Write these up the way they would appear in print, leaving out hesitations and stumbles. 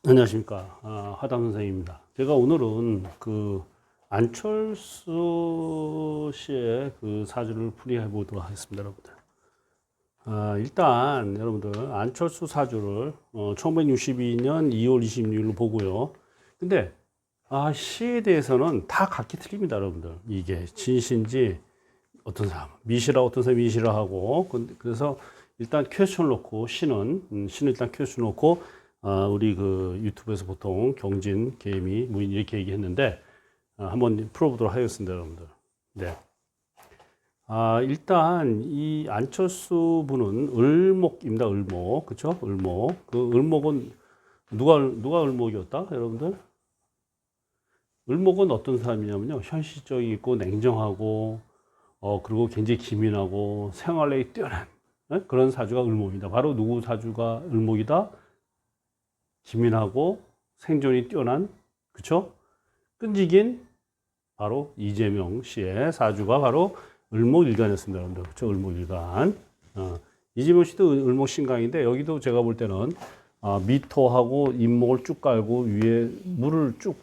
안녕하십니까. 하담 선생님입니다. 제가 오늘은 그 안철수 씨의 그 사주를 풀이해 보도록 하겠습니다, 여러분들. 일단 여러분들 안철수 사주를 1962년 2월 26일로 보고요. 근데 시에 대해서는 다 각기 틀립니다, 여러분들. 이게 진시인지 어떤 사람 미시라 어떤 사람이 미시라 하고 그래서 일단 퀘스천 놓고 시는 일단 퀘스천 놓고 우리 그 유튜브에서 보통 경진, 개미, 무인 이렇게 얘기했는데 한번 풀어보도록 하겠습니다, 여러분들. 네. 일단 이 안철수 분은 을목입니다, 을목. 그쵸? 을목. 그 을목은 누가 을목이었다, 여러분들? 을목은 어떤 사람이냐면요. 현실적이고 냉정하고 그리고 굉장히 기민하고 생활력이 뛰어난 그런 사주가 을목입니다. 바로 누구 사주가 을목이다? 기민하고 생존이 뛰어난, 그쵸? 끈질긴 바로 이재명 씨의 사주가 바로 을목일간이었습니다, 여러분들. 그쵸? 을목일간. 이재명 씨도 을목신강인데 여기도 제가 볼 때는 미토하고 임목을 쭉 깔고 위에 물을 쭉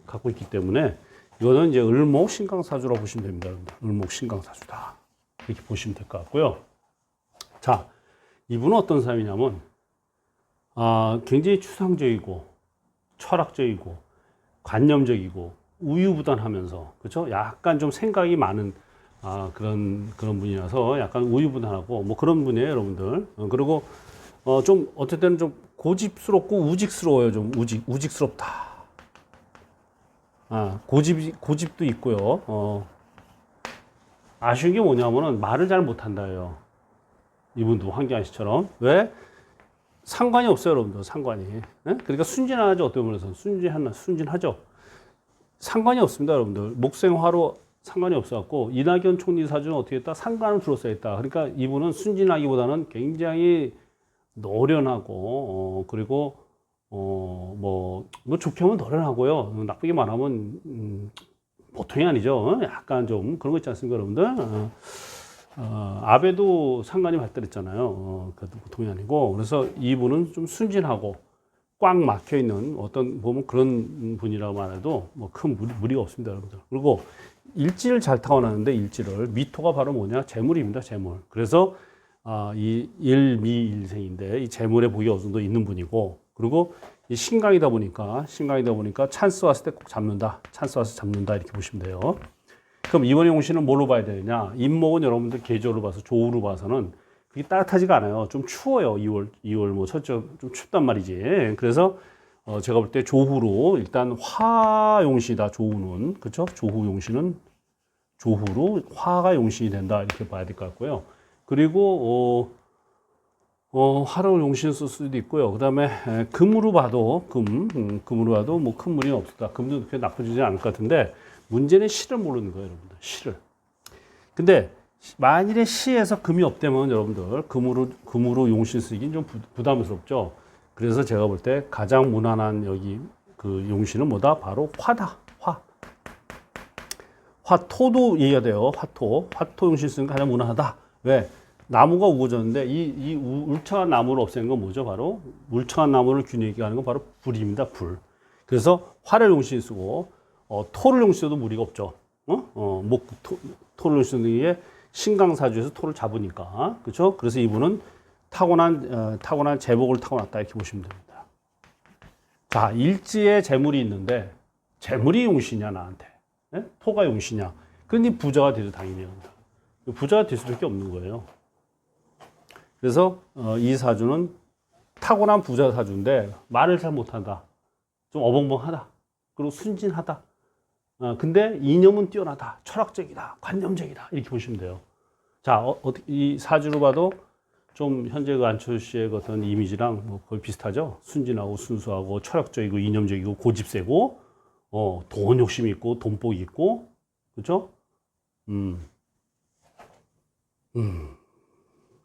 갖고 있기 때문에 이거는 이제 을목신강사주라고 보시면 됩니다, 여러분들. 을목신강사주다. 이렇게 보시면 될 것 같고요. 자, 이분은 어떤 사람이냐면 굉장히 추상적이고 철학적이고 관념적이고 우유부단하면서 그렇죠? 약간 좀 생각이 많은 그런 분이라서 약간 우유부단하고 뭐 그런 분이에요, 여러분들. 그리고 좀 어떨 때는 좀 고집스럽고 우직스러워요. 좀 우직스럽다. 고집도 있고요. 아쉬운 게 뭐냐면은 말을 잘 못한다요. 이분도 황교안 씨처럼. 왜? 상관이 없어요, 여러분들. 상관이. 네? 그러니까 순진하죠. 어떤 면에서 순진하죠. 상관이 없습니다, 여러분들. 목생화로 상관이 없어갖고 이낙연 총리 사주는 어떻게 했다? 상관을 둘러싸여 있다. 그러니까 이분은 순진하기보다는 굉장히 노련하고 그리고 뭐 좋게 하면 노련하고요. 나쁘게 말하면 보통이 아니죠. 약간 좀 그런 거 있지 않습니까, 여러분들? 아베도 상관이 발달했잖아요. 그것도 보통이 아니고. 그래서 이분은 좀 순진하고 꽉 막혀 있는 어떤 보면 그런 분이라고 말해도 뭐 큰 무리가 없습니다, 여러분들. 그리고 일지를 잘 타고나는데 일지를 미토가 바로 뭐냐? 재물입니다, 재물. 그래서 이 일미일생인데 이 재물의 복이 어느 정도 있는 분이고 그리고 이 신강이다 보니까 찬스 왔을 때 꼭 잡는다. 찬스 왔을 때 잡는다 이렇게 보시면 돼요. 그럼 이번에 용신은 뭘로 봐야 되느냐? 임목은 여러분들 계절로 봐서 조우로 봐서는 그게 따뜻하지가 않아요. 좀 추워요. 2월 뭐 첫째 좀 춥단 말이지. 그래서 제가 볼 때 조후로 일단 화용신이다. 조후는 그렇죠? 조후 용신은 조후로 화가 용신이 된다 이렇게 봐야 될 것 같고요. 그리고 화를 용신 쓸 수도 있고요. 그다음에 금으로 봐도 금으로 봐도 뭐 큰 무리는 없다. 금도 그렇게 나쁘지 않을 것 같은데. 문제는 시를 모르는 거예요, 여러분들. 시를. 근데 만일에 시에서 금이 없다면 여러분들 금으로 용신 쓰기는 좀 부담스럽죠. 그래서 제가 볼 때 가장 무난한 여기 그 용신은 뭐다? 바로 화다. 화토도 얘기가 돼요. 화토 용신 쓰는 게 가장 무난하다. 왜? 나무가 우거졌는데 이 울창한 나무를 없애는 건 뭐죠? 바로 울창한 나무를 균일있게 하는 건 바로 불입니다. 불. 그래서 화를 용신 쓰고 토를 용신해도 무리가 없죠. 토를 용신하는 게 신강사주에서 토를 잡으니까. 그렇죠? 그래서 이분은 타고난 재복을 타고났다 이렇게 보시면 됩니다. 자, 일지에 재물이 있는데 재물이 용신이냐 나한테. 네? 토가 용신이냐. 그런데 부자가 되죠, 당연히. 부자가 될 수밖에 없는 거예요. 그래서 이 사주는 타고난 부자 사주인데 말을 잘 못한다. 좀 어벙벙하다. 그리고 순진하다. 근데 이념은 뛰어나다. 철학적이다. 관념적이다. 이렇게 보시면 돼요. 자, 이 사주로 봐도 좀 현재 그 안철수 씨의 어떤 이미지랑 뭐 거의 비슷하죠. 순진하고 순수하고 철학적이고 이념적이고 고집세고 돈 욕심이 있고 돈복이 있고 그렇죠?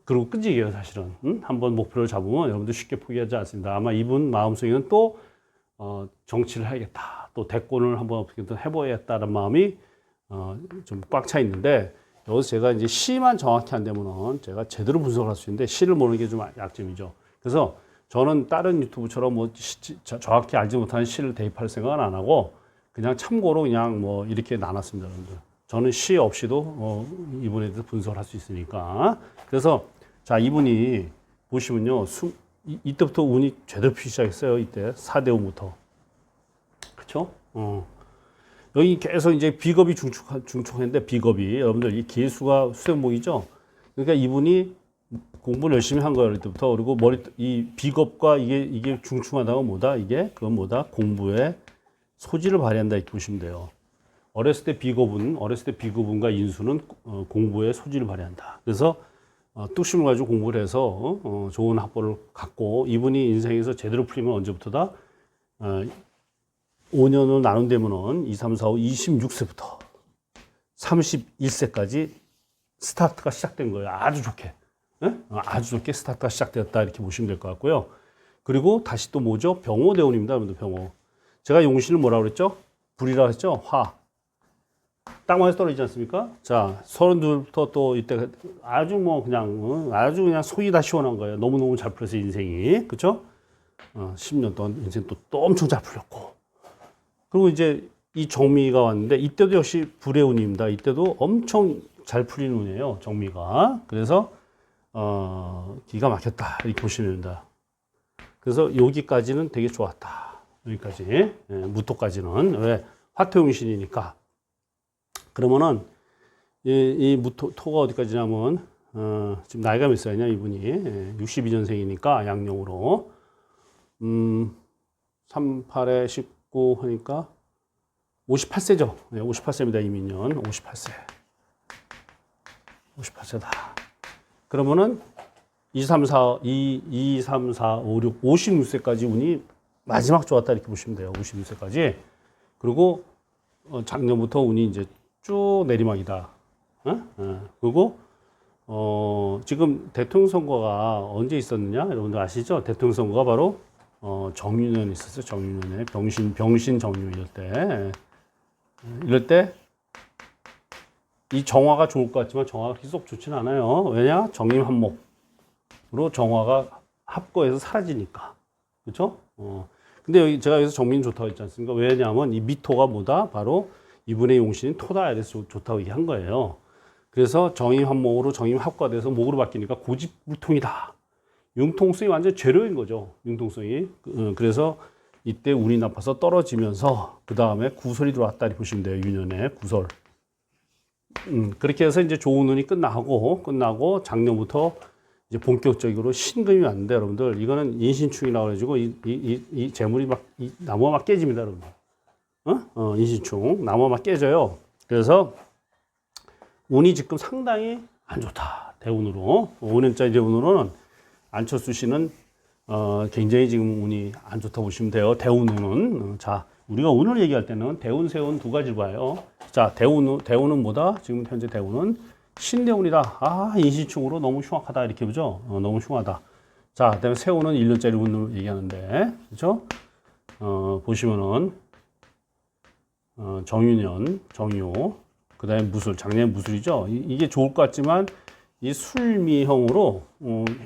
그리고 끈질겨요, 사실은. 한번 목표를 잡으면 여러분들 쉽게 포기하지 않습니다. 아마 이분 마음속에는 또 정치를 해야겠다. 또 대권을 한번 어떻게든 해보야겠다는 마음이 좀 꽉 차 있는데 여기서 제가 이제 시만 정확히 안 되면은 제가 제대로 분석을 할 수 있는데 시를 모르는 게 좀 약점이죠. 그래서 저는 다른 유튜브처럼 뭐 정확히 알지 못하는 시를 대입할 생각은 안 하고 그냥 참고로 그냥 뭐 이렇게 나눴습니다, 여러분들. 저는 시 없이도 이분에 대해서 분석을 할 수 있으니까. 그래서 자, 이분이 보시면요, 이때부터 운이 제대로 피기 시작했어요. 이때 4대 5부터. 그렇죠? 여기 계속 이제 비겁이 중축했는데 비겁이 여러분들 이 개수가 수생목이죠. 그러니까 이분이 공부를 열심히 한 거예요, 이때부터. 그리고 이 비겁과 이게 중충하다가 뭐다? 그건 뭐다? 공부에 소질을 발휘한다 이렇게 보시면 돼요. 어렸을 때 비겁운과 인수는 공부에 소질을 발휘한다. 그래서 뚝심을 가지고 공부를 해서 좋은 학벌을 갖고 이분이 인생에서 제대로 풀리면 언제부터다? 5년을 나눈다면은 2, 3, 4, 5, 26세부터 31세까지 스타트가 시작된 거예요. 아주 좋게. 아주 좋게 스타트가 시작되었다 이렇게 보시면 될 것 같고요. 그리고 다시 또 뭐죠? 병호대운입니다. 여러분들 병호. 제가 용신을 뭐라고 그랬죠? 불이라고 했죠? 화. 땅만에서 떨어지지 않습니까? 자, 32부터 또 이때 아주 뭐 그냥 아주 그냥 속이 다 시원한 거예요. 너무너무 잘 풀려서 인생이. 그쵸? 10년 동안 인생 또 엄청 잘 풀렸고. 그리고 이제 이 정미가 왔는데 이때도 역시 불의 운입니다. 이때도 엄청 잘 풀리는 운이에요. 정미가. 그래서 기가 막혔다 이렇게 보시면 됩니다. 그래서 여기까지는 되게 좋았다. 여기까지. 예, 무토까지는. 왜? 화토용신이니까. 그러면은 이 무토가 어디까지냐면 지금 나이가 몇 살이냐 이분이 62년생이니까 양력으로 38에 19 하니까 58세죠. 네, 58세입니다. 이민년 58세. 58세다. 그러면은 2, 3, 4, 5, 6, 56세까지 운이 마지막 좋았다 이렇게 보시면 돼요. 56세까지. 그리고 작년부터 운이 이제 쭉 내리막이다. 그리고 지금 대통령 선거가 언제 있었느냐? 여러분들 아시죠? 대통령 선거가 바로 정유년에 있었어요. 정유년에 병신 정유 이럴 때 이 정화가 좋을 것 같지만 정화가 쏙 좋지는 않아요. 왜냐? 정임합목으로 정화가 합거해서 사라지니까. 그렇죠? 근데 여기 제가 여기서 정민 좋다고 했지 않습니까? 왜냐하면 이 미토가 뭐다? 바로 이분의 용신인 토다 아래서 좋다고 얘기한 거예요. 그래서 정임합목으로 정임합과돼서 목으로 바뀌니까 고집불통이다. 융통성이 완전 제로인 거죠. 융통성이. 그래서 이때 운이 나빠서 떨어지면서 그 다음에 구설이 들어왔다 이렇게 보시면 돼요. 유년에 구설. 그렇게 해서 이제 좋은 운이 끝나고 작년부터 이제 본격적으로 신금이 왔는데 여러분들 이거는 인신충이라고 해가지고 이 재물이 막 이 나무가 막 깨집니다, 여러분들. 인신충 나무가 막 깨져요. 그래서 운이 지금 상당히 안 좋다. 대운으로 5년짜리 대운으로는 안철수 씨는 굉장히 지금 운이 안 좋다 보시면 돼요. 대운은 자 우리가 운을 얘기할 때는 대운, 세운 두 가지를 봐요. 자 대운은 뭐다? 지금 현재 대운은 신대운이다. 인신충으로 너무 흉악하다 이렇게 보죠. 너무 흉하다. 자 그다음에 세운은 1년짜리 운을 얘기하는데 그렇죠? 보시면은 정유년, 정유, 그 다음에 무술, 작년 무술이죠. 이게 좋을 것 같지만 이 술미형으로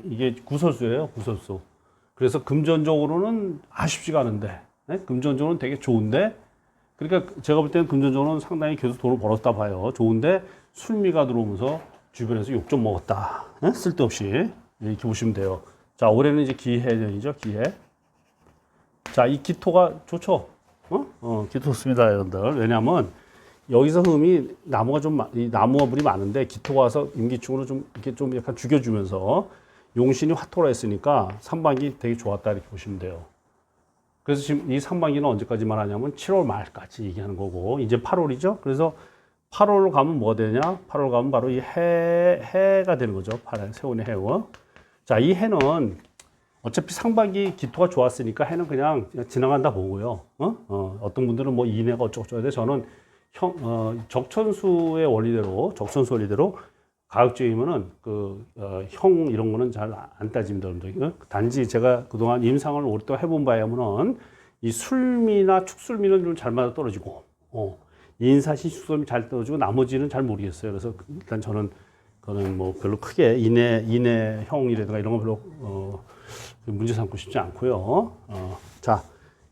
이게 구설수예요, 구설수. 그래서 금전적으로는 아쉽지가 않은데, 네? 금전적으로는 되게 좋은데, 그러니까 제가 볼 때는 금전적으로는 상당히 계속 돈을 벌었다 봐요. 좋은데 술미가 들어오면서 주변에서 욕 좀 먹었다. 네? 쓸데없이 이렇게 보시면 돼요. 자 올해는 이제 기해년이죠, 기해. 자 이 기토가 좋죠. 기토 좋습니다, 여러분들. 왜냐하면 여기서 흠이 나무가 이 나무와 물이 많은데 기토가 와서 임기충으로 좀 이렇게 좀 약간 죽여주면서 용신이 화토라 했으니까 상반기 되게 좋았다 이렇게 보시면 돼요. 그래서 지금 이 상반기는 언제까지만 하냐면 7월 말까지 얘기하는 거고 이제 8월이죠. 그래서 8월 가면 뭐가 되냐? 8월 가면 바로 이 해가 되는 거죠. 세운의 해워. 자, 이 해는 어차피 상반기 기토가 좋았으니까 해는 그냥 지나간다 보고요. 어떤 분들은 뭐 이내가 어쩌고저쩌고 해서 저는 적천수의 원리대로 가급적이면은 형 이런 거는 잘 안 따집니다. 단지 제가 그동안 임상을 오랫동안 해본 바에 하면은 이 술미나 축술미는 좀 잘 맞아 떨어지고, 인사시 축술미 잘 떨어지고 나머지는 잘 모르겠어요. 그래서 일단 저는 그거는 뭐 별로 크게 인해 형이라든가 이런 거 별로 문제 삼고 싶지 않고요. 자,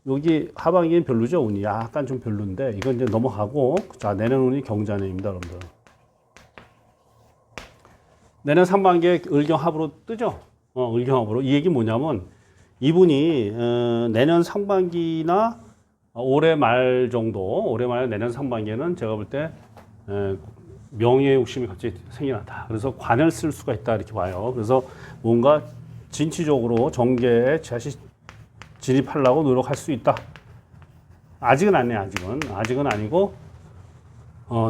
여기 하반기엔 별로죠. 운이 약간 좀 별론데 이건 이제 넘어가고, 자, 내년 운이 경자년입니다, 여러분들. 내년 상반기에 을경합으로 뜨죠. 을경합으로. 이 얘기 뭐냐면 이분이 내년 상반기나 올해 말 정도, 올해 말 내년 상반기에는 제가 볼 때 명예 욕심이 갑자기 생겨났다. 그래서 관을 쓸 수가 있다 이렇게 봐요. 그래서 뭔가 진취적으로 정계에 다시 진입하려고 노력할 수 있다. 아직은 아니에요. 아직은 아니고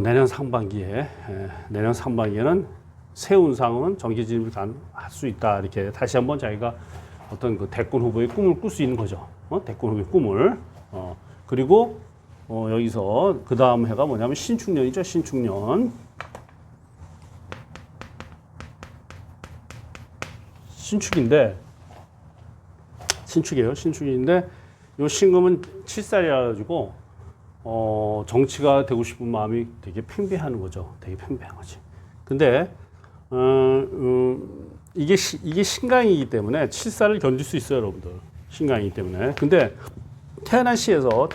내년 상반기에는 새 운상은 정계 진입을 할 수 있다. 이렇게 다시 한번 자기가 어떤 그 대권 후보의 꿈을 꿀 수 있는 거죠. 대권 후보의 꿈을. 그리고 여기서 그 다음 해가 뭐냐면 신축년이죠. 신축인데 요 신금은 7살이라 가지고 정치가 되고 싶은 마음이 되게 팽배한 거죠. 되게 팽배한 거지. 근데 이게 신강이기 때문에 7살을 견딜 수 있어요, 여러분들. 신강이기 때문에. 근데 태어난 시에서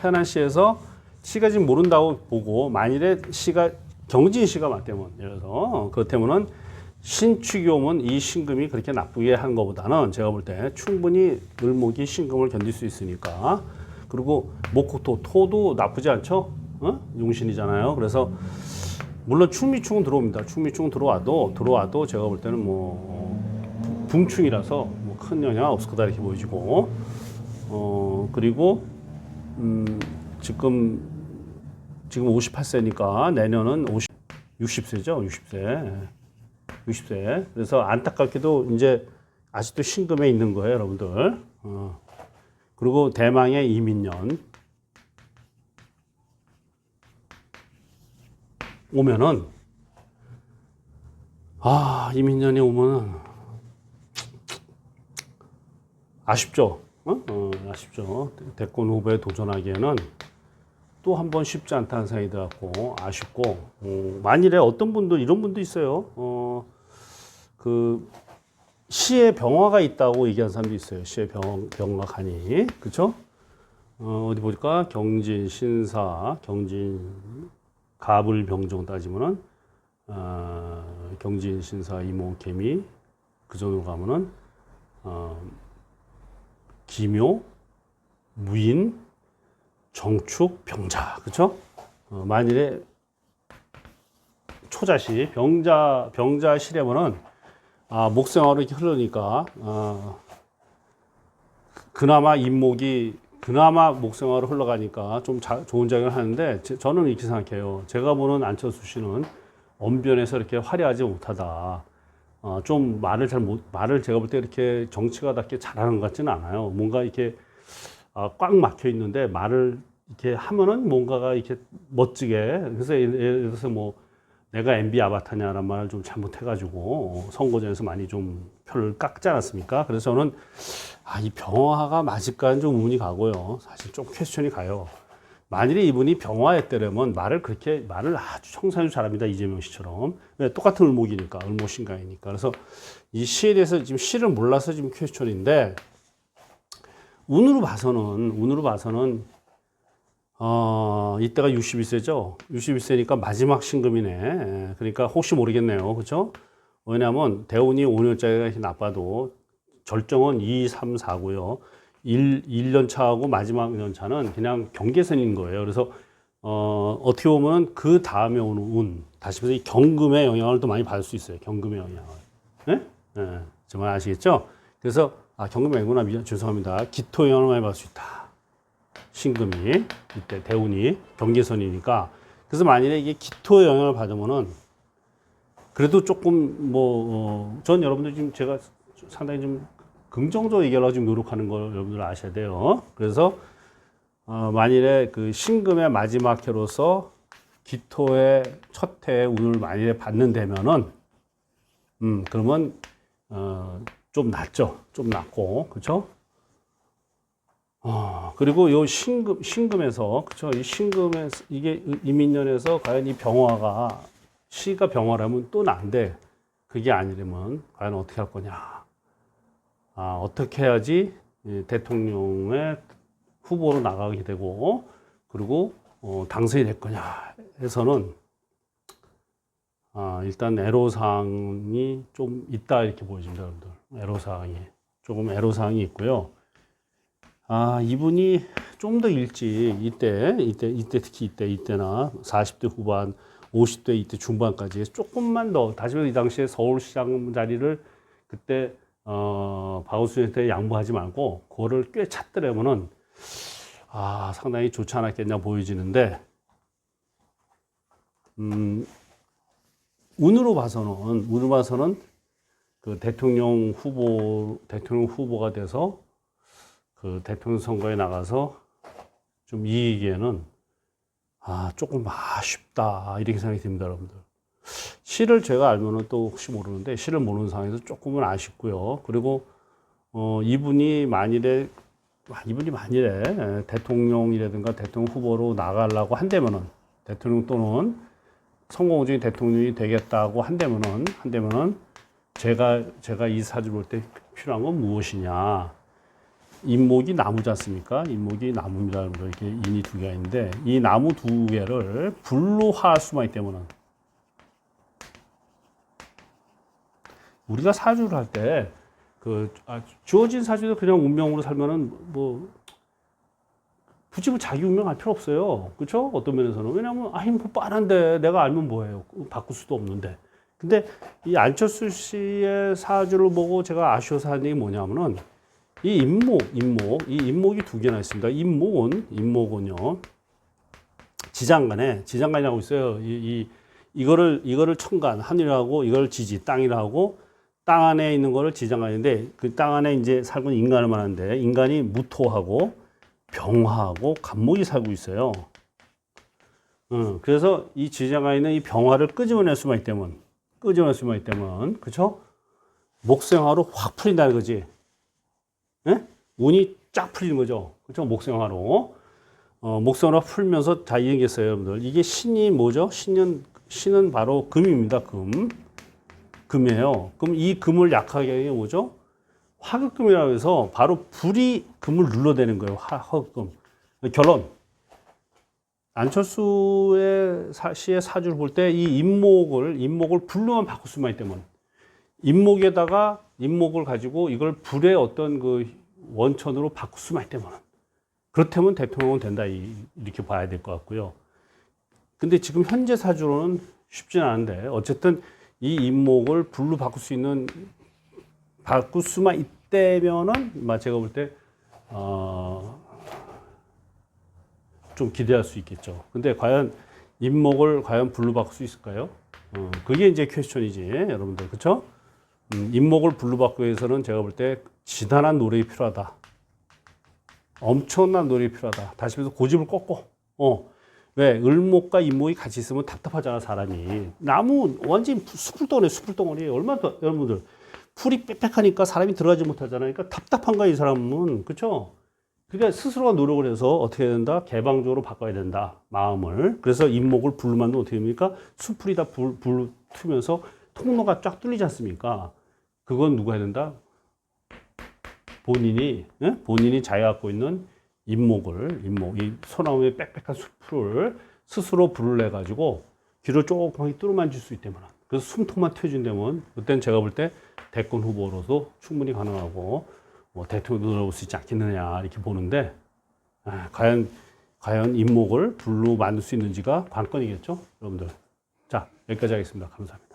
시가 지금 모른다고 보고, 만일에 시가 경진시가 맞다면, 예를 들어서 그렇다면은 신축이 오면 이 신금이 그렇게 나쁘게 한 것보다는 제가 볼 때 충분히 을목이 신금을 견딜 수 있으니까. 그리고 목토, 토도 나쁘지 않죠? 용신이잖아요. 그래서 물론 충미충은 들어옵니다. 충미충은 들어와도 제가 볼 때는 붕충이라서 큰 영향 없을 거다 이렇게 보여지고, 그리고 지금 58세니까 내년은 60세죠. 60세. 그래서 안타깝게도 이제 아직도 신금에 있는 거예요, 여러분들. 그리고 대망의 이민년 오면은, 이민년이 오면은 아쉽죠. 아쉽죠. 대권 후보에 도전하기에는 또 한 번 쉽지 않다는 생각이 들었고, 아쉽고, 만일에 어떤 분들, 이런 분도 있어요. 그 시에 병화가 있다고 얘기하는 사람도 있어요. 시에 병화 간이. 그쵸? 어디 보니까 경진, 신사, 갑을 병정 따지면은, 경진, 신사, 이모, 개미, 그 정도 가면은, 기묘, 무인, 정축, 병자. 그쵸? 만일에 초자시, 병자시려면은, 목생화로 이렇게 흐르니까, 그나마 목생화로 흘러가니까 좀 좋은 작용을 하는데, 저는 이렇게 생각해요. 제가 보는 안철수 씨는 언변에서 이렇게 화려하지 못하다. 좀 말을 제가 볼 때 이렇게 정치가답게 잘하는 것 같지는 않아요. 뭔가 이렇게 꽉 막혀 있는데 말을 이렇게 하면은 뭔가가 이렇게 멋지게. 그래서 예를 들어서 내가 MB 아바타냐라는 말을 좀 잘못해가지고 선거전에서 많이 좀 표를 깎지 않았습니까? 그래서 저는 이 병화가 맞을까는 좀 의문이 가고요. 사실 좀 퀘스천이 가요. 만일에 이분이 병화였다면 말을 아주 청산히 잘합니다. 이재명 씨처럼. 왜? 똑같은 을목이니까, 을목신강이니까. 그래서 이 시에 대해서 지금 시를 몰라서 지금 퀘스천인데, 운으로 봐서는 이때가 61세죠. 61세니까 마지막 신금이네. 그러니까 혹시 모르겠네요. 그렇죠? 왜냐하면 대운이 5년짜리가 나빠도 절정은 2, 3, 4고요. 1년 차하고 마지막 년 차는 그냥 경계선인 거예요. 그래서 어떻게 보면 그 다음에 오는 운, 다시 말해서 이 경금의 영향을 또 많이 받을 수 있어요. 경금의 영향을. 네? 네. 정말 아시겠죠? 그래서 경금이 아니구나. 죄송합니다. 기토 영향을 많이 받을 수 있다. 신금이 이때 대운이 경계선이니까. 그래서 만일에 이게 기토의 영향을 받으면은 그래도 조금 전 여러분들 지금 제가 상당히 좀 긍정적으로 얘기하려고 지금 노력하는 걸 여러분들 아셔야 돼요. 그래서 만일에 그 신금의 마지막 해로서 기토의 첫 해의 운을 만일에 받는다면은 그러면 좀 낫죠. 좀 낫고, 그렇죠? 그리고 요 신금에서, 그쵸? 이 신금에서, 이게 이민년에서 과연 이 병화가, 시가 병화라면 또 난데, 그게 아니라면, 과연 어떻게 할 거냐. 어떻게 해야지 대통령의 후보로 나가게 되고 그리고 당선이 될 거냐 해서는 일단 애로사항이 좀 있다 이렇게 보여집니다, 여러분들. 조금 애로사항이 있고요. 이분이 좀 더 일찍 이때 특히 이때나 40대 후반, 50대 이때 중반까지 조금만 더 다시 말해서 이 당시에 서울시장 자리를 그때 박원순한테 양보하지 말고 그거를 꽤 찾더라면은 상당히 좋지 않았겠냐 보여지는데 운으로 봐서는 그 대통령 후보가 돼서 그 대통령 선거에 나가서 좀 이기기에는 조금 아쉽다 이렇게 생각이 듭니다, 여러분들. 시를 제가 알면은 또 혹시 모르는데 시를 모르는 상황에서 조금은 아쉽고요. 그리고 이분이 만일에 대통령이라든가 대통령 후보로 나가려고 한다면은 대통령 또는 성공적인 대통령이 되겠다고 한다면은 제가 이 사주를 볼 때 필요한 건 무엇이냐? 인목이 나무지 않습니까? 인목이 나무입니다. 이렇게 인이 두 개가 있는데 이 나무 두 개를 불로 화할 수만 있다면은 우리가 사주를 할 때 주어진 사주도 그냥 운명으로 살면은 굳이 자기 운명 알 필요 없어요. 그렇죠? 어떤 면에서는. 왜냐하면 뻔한데 내가 알면 뭐해요. 바꿀 수도 없는데. 근데 이 안철수 씨의 사주를 보고 제가 아쉬워서 하는 얘기 뭐냐면은 이 인목이 두 개나 있습니다. 인목은요. 지장간이라고 있어요. 이거를 천간, 하늘이라고 이걸 지지, 땅이라고 땅 안에 있는 거를 지장간인데 그 땅 안에 이제 살고 있는 인간을 말하는데 인간이 무토하고 병화하고 간목이 살고 있어요. 그래서 이 지장간에 있는 이 병화를 끄집어낼 수만 있다면, 그쵸? 목생화로 확 풀린다는 거지. 예? 운이 쫙 풀리는 거죠. 그쵸? 목생화로. 목생화로 풀면서 다 얘기했어요, 여러분들. 이게 신이 뭐죠? 신은 바로 금입니다, 금이에요. 그럼 이 금을 약하게 하는 게 뭐죠? 화극금이라고 해서 바로 불이 금을 눌러대는 거예요. 화극금. 결론. 안철수의 씨의 사주를 볼 때 이 인목을 불로만 바꿀 수만 있다면 인목을 가지고 이걸 불의 어떤 그 원천으로 바꿀 수만 있다면 그렇다면 대통령은 된다 이렇게 봐야 될 것 같고요. 근데 지금 현재 사주로는 쉽지는 않은데 어쨌든 이 인목을 불로 바꿀 수만 있다면은 제가 볼 때 좀 기대할 수 있겠죠. 근데 과연 인목을 불로 바꿀 수 있을까요? 그게 이제 퀘스천이지, 여러분들. 그쵸? 인목을 불로 바꾸기 위해서는 제가 볼 때 지단한 노력이 필요하다. 엄청난 노력이 필요하다. 다시 말해서 고집을 꺾고, 왜? 을목과 인목이 같이 있으면 답답하잖아, 사람이. 나무, 완전히 숯불덩어리. 얼마나, 여러분들. 풀이 빽빽하니까 사람이 들어가지 못하잖아요. 그러니까 답답한 거야, 이 사람은. 그쵸? 그러니까 스스로가 노력을 해서 어떻게 해야 된다? 개방적으로 바꿔야 된다. 마음을. 그래서 인목을 불로 만들면 어떻게 됩니까? 숯불이 다 불로 트면서 통로가 쫙 뚫리지 않습니까? 그건 누가 해야 된다? 본인이 자기가 갖고 있는 이 소나무의 빽빽한 숯불을 스스로 불을 내가지고 귀를 조금만 뚫어만질 수 있다면, 그래서 숨통만 트여준다면, 그때는 제가 볼 때 대권 후보로도 충분히 가능하고, 대통령도 들어올 수 있지 않겠느냐, 이렇게 보는데, 과연 인목을 불로 만들 수 있는지가 관건이겠죠, 여러분들. 자, 여기까지 하겠습니다. 감사합니다.